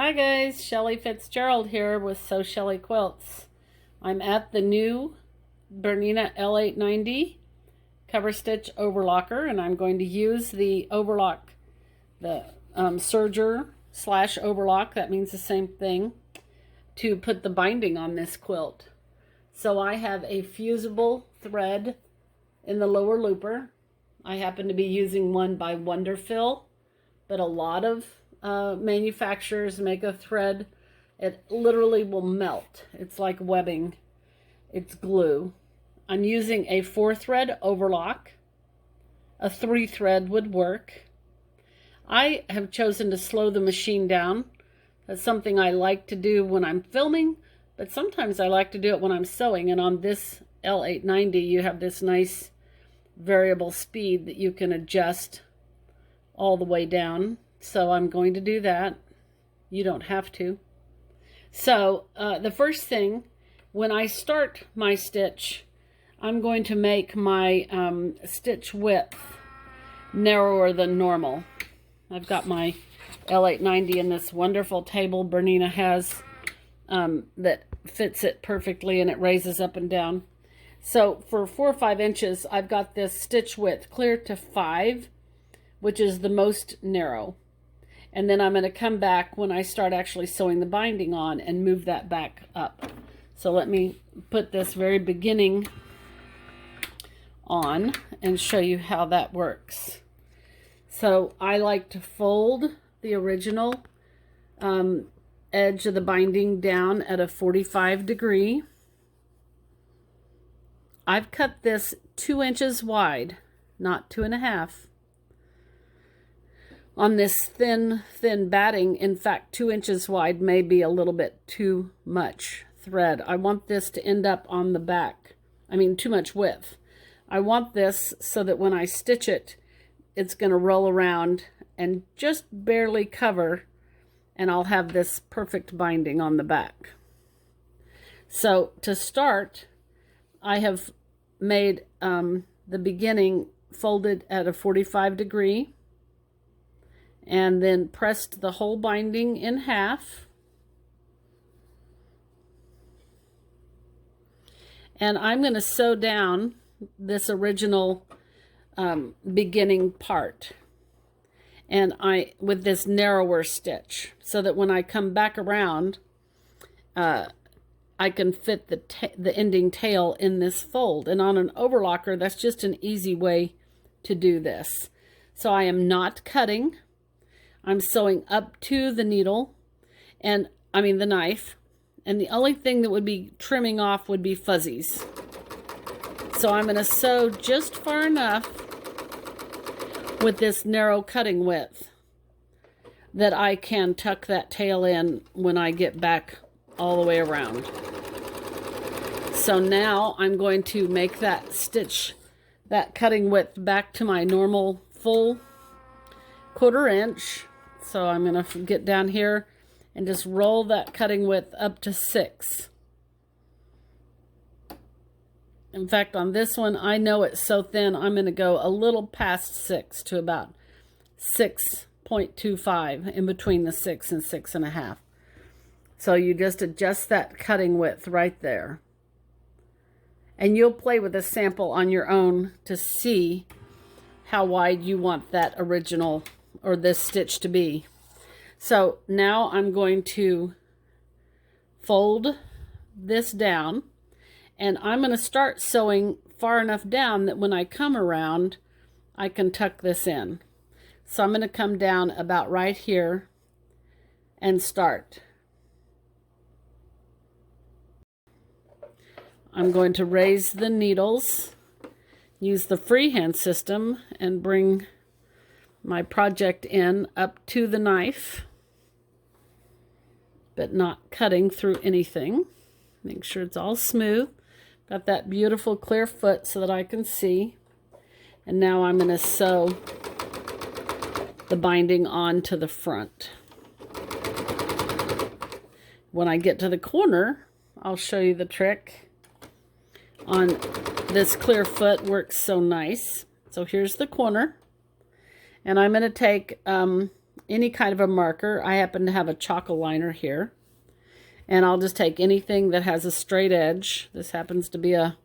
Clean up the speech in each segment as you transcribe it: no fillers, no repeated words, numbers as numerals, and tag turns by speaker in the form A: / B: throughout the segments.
A: Hi guys, Shelly Fitzgerald here with Sew Shelly Quilts. I'm at the new BERNINA L890 cover stitch overlocker, and I'm going to use the overlock, the serger / overlock, that means the same thing, to put the binding on this quilt. So I have a fusible thread in the lower looper. I happen to be using one by Wonderfill, but a lot of manufacturers make a thread. It literally will melt. It's like webbing. It's glue. I'm using a 4-thread overlock. A 3-thread would work. I have chosen to slow the machine down. That's something I like to do when I'm filming, but sometimes I like to do it when I'm sewing. And on this L890, you have this nice variable speed that you can adjust all the way down. So I'm going to do that. You don't have to. So the first thing, when I start my stitch, I'm going to make my stitch width narrower than normal. I've got my L890 in this wonderful table BERNINA has that fits it perfectly, and it raises up and down. So for 4 or 5 inches, I've got this stitch width clear to 5, which is the most narrow. And then I'm going to come back when I start actually sewing the binding on and move that back up. So let me put this very beginning on and show you how that works. So I like to fold the original edge of the binding down at a 45 degree. I've cut this 2 inches wide, not 2.5. On this thin batting, in fact, 2 inches wide may be a little bit too much thread. I want this to end up on the back. I mean, too much width. I want this so that when I stitch it, it's going to roll around and just barely cover, and I'll have this perfect binding on the back. So to start, I have made the beginning folded at a 45 degree. And then pressed the whole binding in half. And I'm going to sew down this original beginning part. And with this narrower stitch, so that when I come back around, I can fit the ending tail in this fold. And on an overlocker, that's just an easy way to do this. So I am not cutting. I'm sewing up to the needle, and the knife, and the only thing that would be trimming off would be fuzzies. So I'm going to sew just far enough with this narrow cutting width that I can tuck that tail in when I get back all the way around. So now I'm going to make that stitch, that cutting width, back to my normal full 1/4 inch. So I'm going to get down here and just roll that cutting width up to 6. In fact, on this one, I know it's so thin, I'm going to go a little past 6 to about 6.25, in between the 6 and 6.5. So you just adjust that cutting width right there. And you'll play with a sample on your own to see how wide you want that original or this stitch to be. So now I'm going to fold this down, and I'm going to start sewing far enough down that when I come around, I can tuck this in. So I'm going to come down about right here and start. I'm going to raise the needles, use the freehand system, and bring my project in up to the knife, but not cutting through anything. Make sure it's all smooth. Got that beautiful clear foot so that I can see. And now I'm going to sew the binding onto the front. When I get to the corner, I'll show you the trick. On this clear foot works so nice. So here's the corner. And I'm going to take any kind of a marker. I happen to have a chalk liner here. And I'll just take anything that has a straight edge. This happens to be a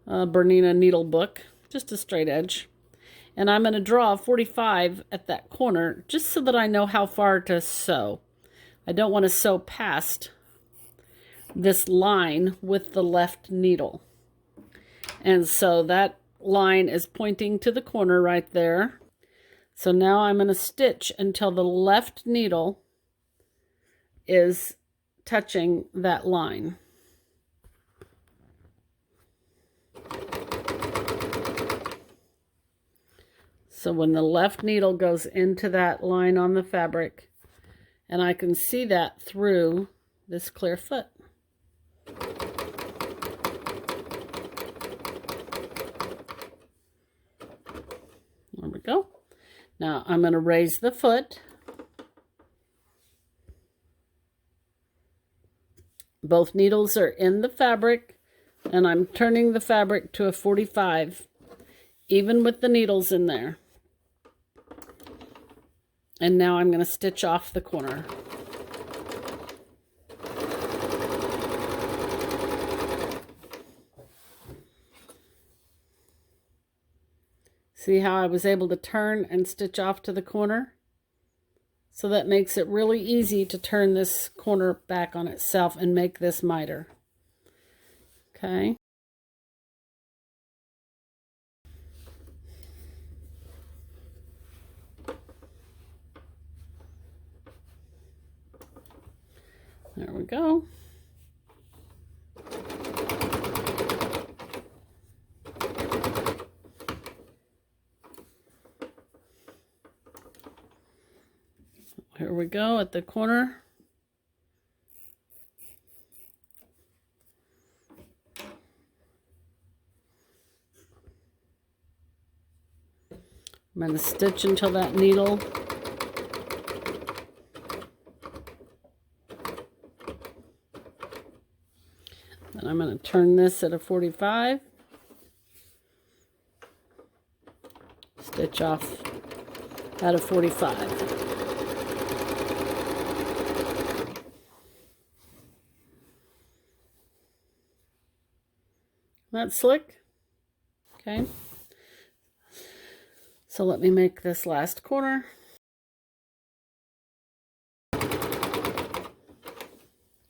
A: BERNINA needle book, just a straight edge. And I'm going to draw a 45 at that corner just so that I know how far to sew. I don't want to sew past this line with the left needle. And so that line is pointing to the corner right there. So now I'm going to stitch until the left needle is touching that line. So when the left needle goes into that line on the fabric, and I can see that through this clear foot. There we go. Now I'm going to raise the foot. Both needles are in the fabric, and I'm turning the fabric to a 45, even with the needles in there. And now I'm going to stitch off the corner. See how I was able to turn and stitch off to the corner? So that makes it really easy to turn this corner back on itself and make this miter. Okay. There we go. Here we go at the corner. I'm going to stitch until that needle then I'm going to turn this at a 45, stitch off at a 45. That's slick. Okay. So let me make this last corner.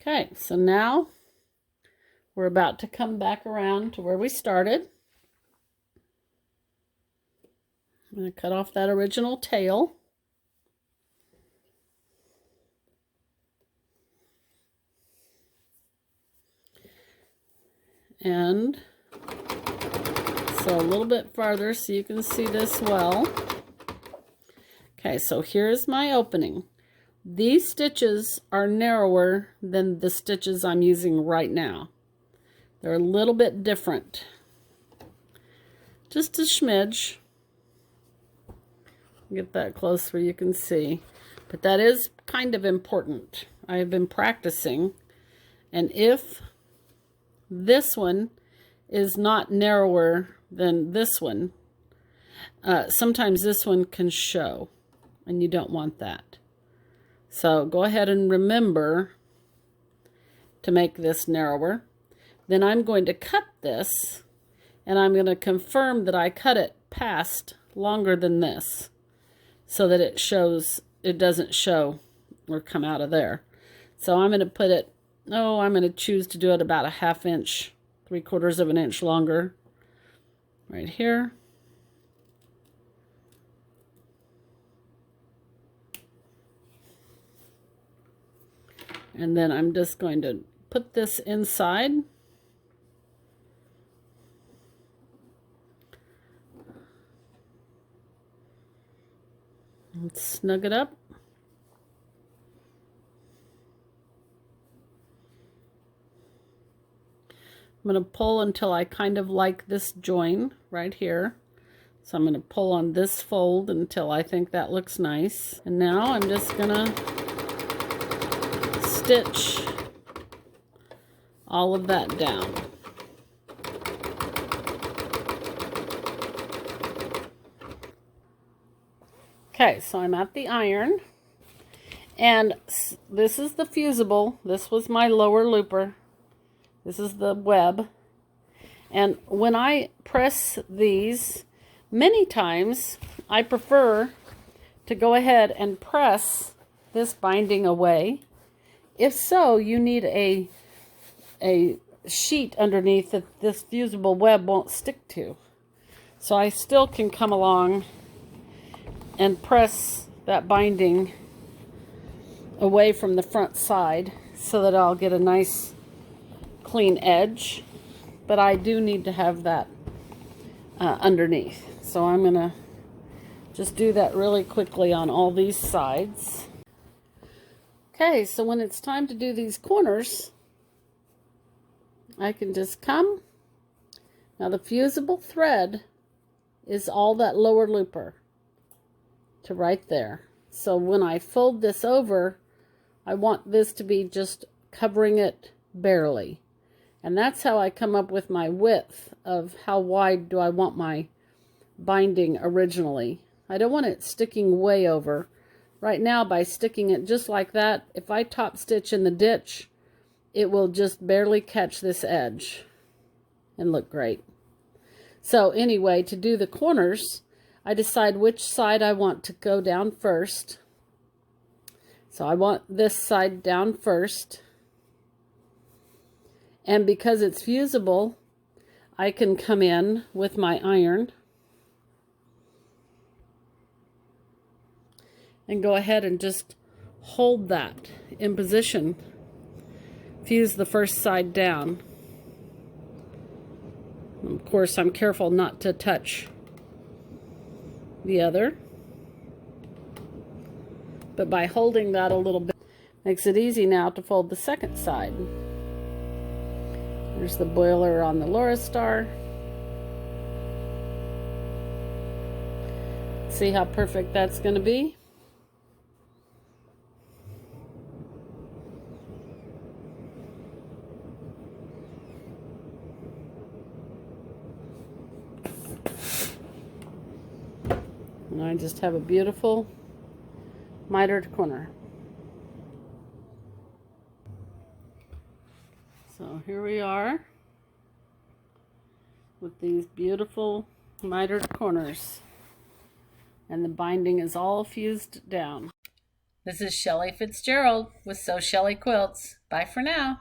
A: Okay, so now we're about to come back around to where we started. I'm going to cut off that original tail. And so a little bit farther so you can see this well. Okay, so here's my opening. These stitches are narrower than the stitches I'm using right now. They're a little bit different. Just a smidge. Get that close where you can see. But that is kind of important. I've been practicing. And if this one is not narrower than this one, sometimes this one can show, and you don't want that. So go ahead and remember to make this narrower. Then I'm going to cut this, and I'm going to confirm that I cut it past longer than this so that it shows, it doesn't show or come out of there. So I'm going to put it, I'm going to choose to do it about a 1/2 inch, 3/4 of an inch longer right here. And then I'm just going to put this inside. And snug it up. I'm going to pull until I kind of like this join right here. So I'm going to pull on this fold until I think that looks nice. And now I'm just going to stitch all of that down. Okay, so I'm at the iron, and this is the fusible. This was my lower looper. This is the web. And when I press these, many times I prefer to go ahead and press this binding away. If so, you need a sheet underneath that this fusible web won't stick to. So I still can come along and press that binding away from the front side so that I'll get a nice clean edge. But I do need to have that underneath. So I'm going to just do that really quickly on all these sides. Okay, so when it's time to do these corners, I can just come. Now the fusible thread is all that lower looper to right there. So when I fold this over, I want this to be just covering it barely. And that's how I come up with my width of how wide do I want my binding originally. I don't want it sticking way over. Right now, by sticking it just like that, if I top stitch in the ditch, it will just barely catch this edge and look great. So anyway, to do the corners, I decide which side I want to go down first. So I want this side down first. And because it's fusible, I can come in with my iron and go ahead and just hold that in position. Fuse the first side down. Of course, I'm careful not to touch the other. But by holding that a little bit, makes it easy now to fold the second side. There's the boiler on the Lorastar. See how perfect that's going to be? And I just have a beautiful mitered corner. So here we are with these beautiful mitered corners, and the binding is all fused down. This is Shelley Fitzgerald with Sew Shelley Quilts. Bye for now.